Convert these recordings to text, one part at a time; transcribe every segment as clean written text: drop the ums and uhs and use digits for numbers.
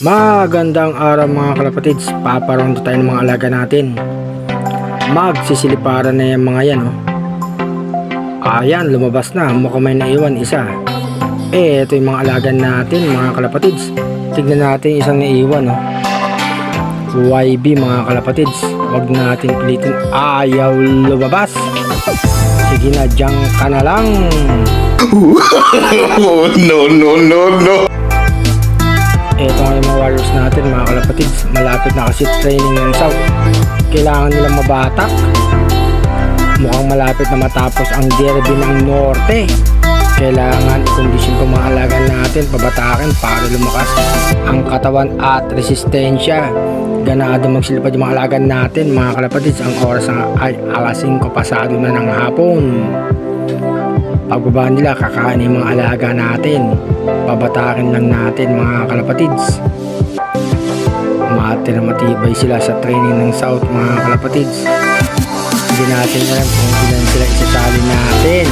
Magandang araw mga kalapatids, paparondo tayo ng mga alaga natin. Magsisiliparan na yung mga yan, oh. Ayan, lumabas na, mukhang may naiwan isa. Ito yung mga alaga natin mga kalapatids. Tignan natin isang naiwan, oh. YB mga kalapatids, wag natin pilitin, ayaw lumabas. Sige na, diyan ka na lang. No. Ito nga yung mga warriors natin mga kalapatids. Malapit na kasi training ng South. Kailangan nilang mabatak. Mukhang malapit na matapos ang derby ng Norte. Kailangan i-condition itong mga alaga natin, pabatakin para lumakas ang katawan at resistensya. Ganado magsilipad yung mga alaga natin mga kalapatids. Ang oras ay alas 5 pasado na ng hapon. Pagbaba nila, kakain yung mga alaga natin. Babatakin lang natin mga kalapatids. Matibay sila sa training ng South mga kalapatids. Hindi natin alam kung ilan sila isasali natin,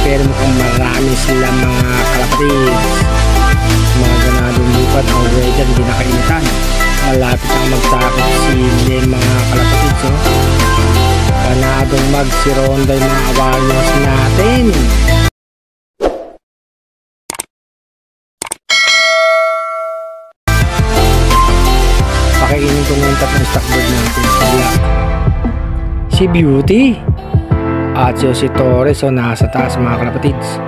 pero mukhang marami sila mga kalapatids. Mga ganadong lupat ang weather, hindi nakainitan. Malapit ang magsakit sila mga kalapatids, oh. Ganadong magsironda yung mga warriors natin. Pakainin ko ng tatlong stockboard natin sa black. Si Beauty at si Torres, so nasa taas mga kalapatids.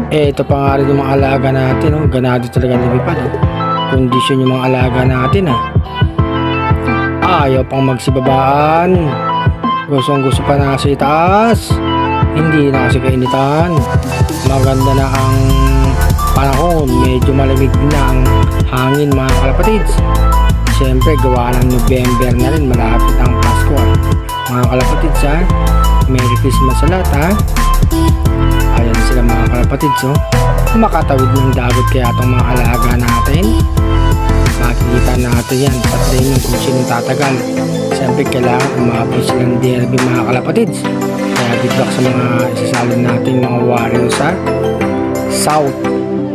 Ito pa nga rin yung mga alaga natin, oh. Ganado talaga lumipad, oh. Kondisyon yung mga alaga natin, ah. Ayaw pang magsibabaan. Gusto pa na sa itaas. Hindi na kasi kainitan. Maganda na ang panahon, medyo malamig na ang hangin mga kalapatids. Siyempre gawa ng November na rin, malapit ang Pasko, ah. Mga kalapatids, ha. Merry Christmas sa lahat, ha. Ayan sila mga kalapatids, oh. Makatawid ng dagat kaya itong mga alaga natin. Makikita natin yan sa training kung sino tatagal. Siyempre kailangan umabot silang derby mga kalapatids. Kaya bigla sa mga isasalin natin mga warriors sa South.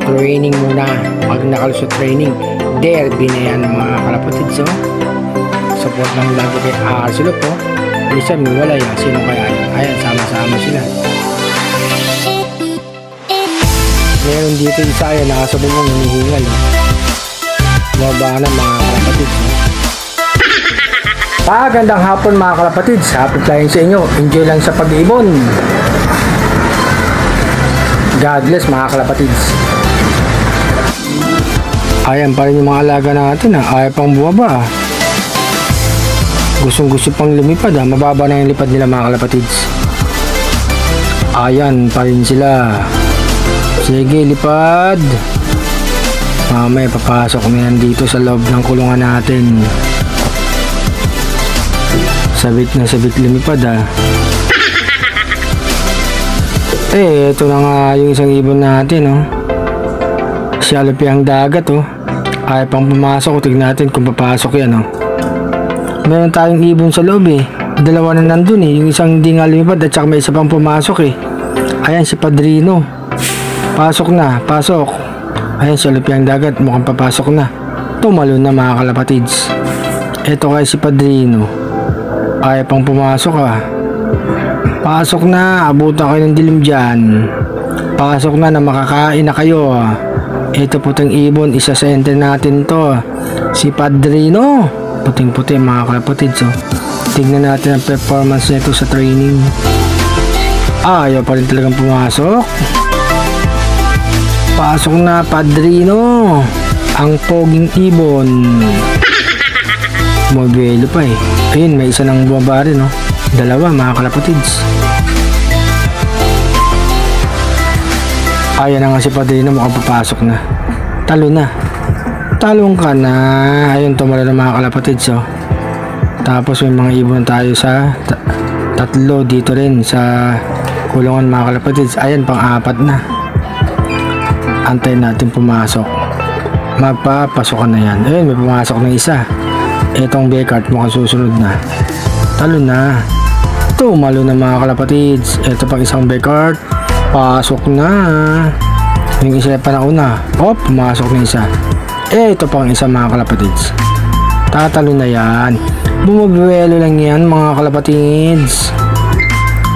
Training muna. Pag nakalusot training, derby na yan mga kalapatids, oh. Support lang lagi kay Arcelot, oh. Isa may wala yan. Sino kaya yan? Ayan, sama-sama sila. Meron dito isa, ayan, nakasabong mo, nanihingal, oh. Baba na mga kalapatids, oh. Magandang hapon mga kalapatids. Happy flying sa inyo. Enjoy lang sa pag-iibon. God bless mga kalapatids. Ayan pa rin yung mga alaga natin, ha. Ayaw pang bumaba, ah. Gustong-gusto pang lumipad, ha. Mababa na yung lipad nila mga kalapatids. Ayan pa rin sila. Sige, lipad. Mamaya papasok na yan dito sa loob ng kulungan natin. Sabit na sabit lumipad, ha. Ito na nga yung isang ibon natin, oh. Sialapihang dagat, oh. Ayaw pang pumasok. Tignan natin kung papasok yan, oh. Meron tayong ibon sa loob, eh. Dalawa na nandun, eh. Yung isang hindi nga lumipad at saka may isa pang pumasok, eh. Ayan si Padrino. Pasok na, pasok. Ayan sialapihang dagat, mukhang papasok na. Tumalo na mga kalapatids. Ito kay si Padrino. Ayaw pang pumasok, ah. Pasok na, abutan kayo ng dilim dyan. Pasok na makakain na kayo, ah. Ito puting ibon, isa sa enter natin to, si Padrino. Puting-puti mga kalapatids, oh. Tignan natin ang performance nito sa training. Ayaw pa rin talagang pumasok. Pasok na Padrino, ang poging ibon. Mobelo pa, eh. Ayun, may isa nang bumaba rin, oh. Dalawa mga kalapatids. Ayan na nga si Padrino, mukhang papasok na. Talo na. Talong ka na. Ayun, tumala na mga kalapatids, oh. Tapos may mga ibon tayo sa tatlo dito rin sa kulungan mga kalapatids. Ayan, pang-apat na. Antayin natin pumasok. Magpapasokan na yan. Ayun, may pumasok na isa. Itong Becart mukhang susunod na. Talo na. Tumalo na mga kalapatids. Ito pang isang Becart. Pasok na. Yung isa pa na una. Pumasok na isa. Ito pang isa mga kalapatids. Tatalo na yan. Bumubuelo lang yan mga kalapatids.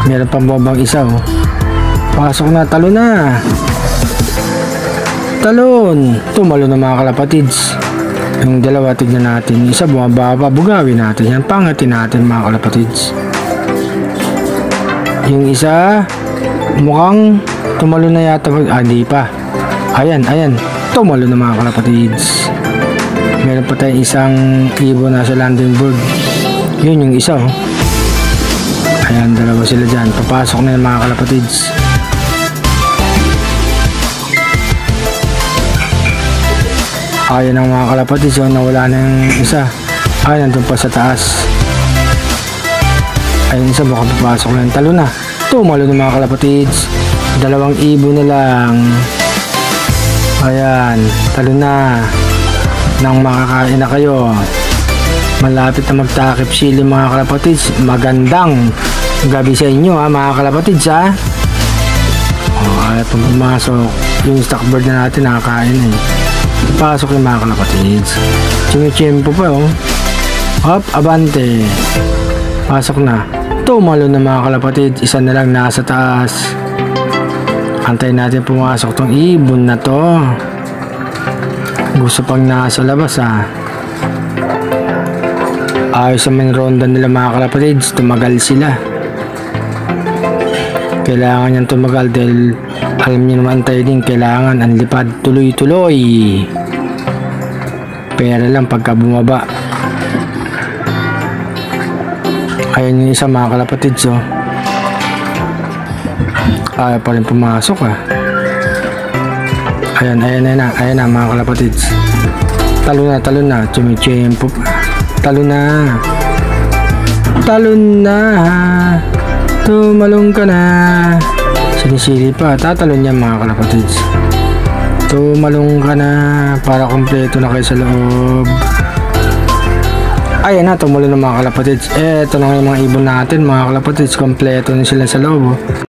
Meron pang babang isa oh. Pasok na, talo na. Talon. Tumalo na mga kalapatids. Yung dalawa, tignan natin. Isa bumababa, bugawin natin yan. Pangatin natin mga kalapatids. Yung isa, mukhang tumalo na yata. Di pa. Ayan. Tumalo na mga kalapatids. Meron pa tayong isang ibon na sa landing board. Yun yung isa oh. Ayan, dalawa sila dyan. Papasok na yung mga kalapatids. Ayan ang mga kalapatids oh, nawala na yung isa. Ayan, nandun pa sa taas. Ayun isa, baka papasok na yung talo na. Tumalo ng mga kalapatids. Dalawang ibon na lang. Ayan, talo na. Nang makakain na kayo. Malapit na magtakip sili mga kalapatids. Magandang gabi sa inyo ha mga kalapatids ha. Ay, pumasok yung stock bird na natin, nakakain eh. Pasok yung mga kalapatids. Chimpo pa oh. Hop, abante. Pasok na. Tumalo na mga kalapatids. Isa na lang nasa taas. Antayin natin pumasok tong ibon na to. Gusto pang nasa labas ha. Ayos naman ronda nila mga kalapatids. Tumagal sila. Kailangan niyang tumagal dahil alam niyo naman tayo din, kailangan ang lipad tuloy-tuloy. Pera lang pagka bumaba. Ayan yung isa mga kalapatids oh. Ayaw pa rin pumasok ah. Ayan na mga kalapatids. Talo na. Chimichimpo. Talo na. Tumalong ka na. Sinisili pa. Tatalon niya mga kalapatids. Tumalong ka na para kompleto na kayo sa loob. Ayan na, tumulong na mga kalapatids. Eto na yung mga ibon natin mga kalapatids. Kompleto na sila sa loob oh.